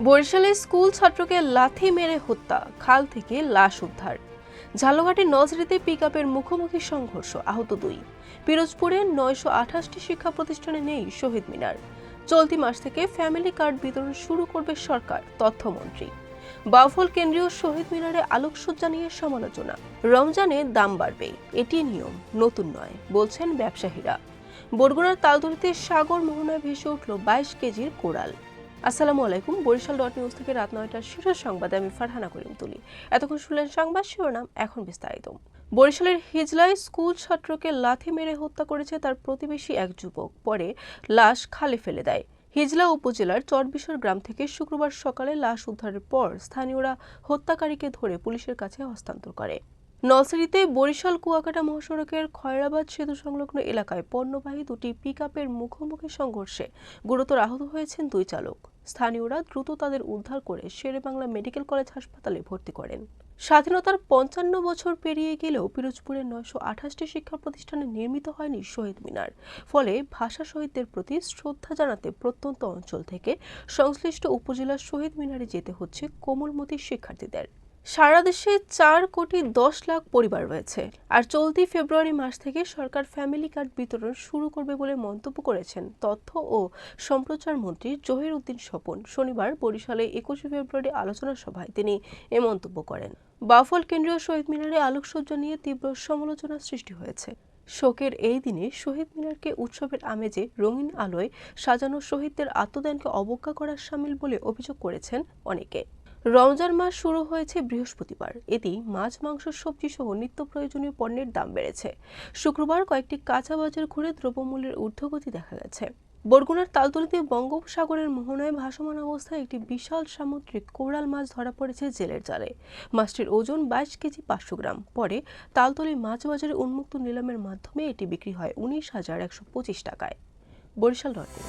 বরিশালে স্কুল ছাত্রকে লাথি মেরে হত্যা, খাল থেকে লাশ উদ্ধার। ঝালকাঠির নজরিতে পিকআপের মুখোমুখি সংঘর্ষ, আহত 2। পিরোজপুরের 928টি শিক্ষা প্রতিষ্ঠানে নেই শহীদ মিনার। চলতি মাস থেকে ফ্যামিলি কার্ড বিতরণ শুরু করবে সরকার, তথ্যমন্ত্রী। বাউফল কেন্দ্রীয় শহীদ মিনারে আলোকসজ্জা নিয়ে সমালোচনা। রমজানে দাম বাড়বে, এটি নিয়ম, নতুন নয় বলছেন ব্যবসায়ীরা। বরগুনার তালতলিতে সাগর মোহনায় ভেসে উঠল 22 কেজির কোরাল। আসসালামু আলাইকুম। বরিশাল নিউজ থেকে রাত 9টার শীর্ষ সংবাদে আমি ফারহানা করিম তুলি। এতক্ষণ শুনলেন সংবাদ শিরোনাম, এখন বিস্তারিত। বরিশালের হিজলায় স্কুল ছাত্রকে লাথি মেরে হত্যা করেছে তার প্রতিবেশী এক যুবক, পরে লাশ খালে ফেলে দেয়। হিজলা উপজেলার চরবিশর গ্রাম থেকে শুক্রবার সকালে লাশ উদ্ধারের পর স্থানীয়রা হত্যাকারীকে ধরে পুলিশের কাছে হস্তান্তর করে। নলছিটিতে বরিশাল কুয়াকাটা মহাসড়কের খয়রাবাদ সেতু সংলগ্ন এলাকায় পণ্যবাহী 2টি পিকআপের মুখোমুখি সংঘর্ষে গুরুতর আহত হয়েছেন 2 চালক। স্থানীয়রা দ্রুত তাদের উদ্ধার করে শেরেবাংলা মেডিকেল কলেজ হাসপাতালে ভর্তি করেন। স্বাধীনতার 55 বছর পেরিয়ে গেলেও পিরোজপুরের 928টি শিক্ষা প্রতিষ্ঠানে নির্মিত হয়নি শহীদ মিনার। ফলে ভাষা শহীদদের প্রতি শ্রদ্ধা জানাতে প্রত্যন্ত অঞ্চল থেকে সংশ্লিষ্ট উপজেলার শহীদ মিনারে যেতে হচ্ছে কোমলমতি শিক্ষার্থীদের। সারা দেশে 4,10,00,000 পরিবার রয়েছে, আর চলতি ফেব্রুয়ারি মাস থেকে সরকার ফ্যামিলি কার্ড বিতরণ শুরু করবে বলে মন্তব্য করেছেন তথ্য ও সম্প্রচার মন্ত্রী জহির উদ্দিন স্বপন। শনিবার বরিশালে 21 ফেব্রুয়ারি আলোচনা সভায় তিনি এ মন্তব্য করেন। বাউফল কেন্দ্রীয় শহীদ মিনারে আলোকসজ্জা নিয়ে তীব্র সমালোচনা সৃষ্টি হয়েছে। শোকের এই দিনে শহীদ মিনারকে উৎসবের আমেজে রঙিন আলোয় সাজানো শহীদদের আত্মদানকে অবজ্ঞা করার শামিল বলে অভিযোগ করেছেন অনেকে। রমজান মাস শুরু হয়েছে বৃহস্পতিবার, এতেই মাছ, মাংস, সবজি সহ নিত্য প্রয়োজনীয় পণ্যের দাম বেড়েছে। শুক্রবার কয়েকটি কাঁচা বাজার ঘুরে দ্রব্যমূল্যের ঊর্ধ্বগতি দেখা গেছে। বরগুনার তালতলিতে বঙ্গোপসাগরের মোহনায় ভাসমান অবস্থায় একটি বিশাল সামুদ্রিক কোরাল মাছ ধরা পড়েছে জেলের জালে। মাছটির ওজন 22 কেজি 500 গ্রাম। পরে তালতলি মাছ বাজারে উন্মুক্ত নিলামের মাধ্যমে এটি বিক্রি হয় 19,125 টাকায়। বরিশাল নিউজ।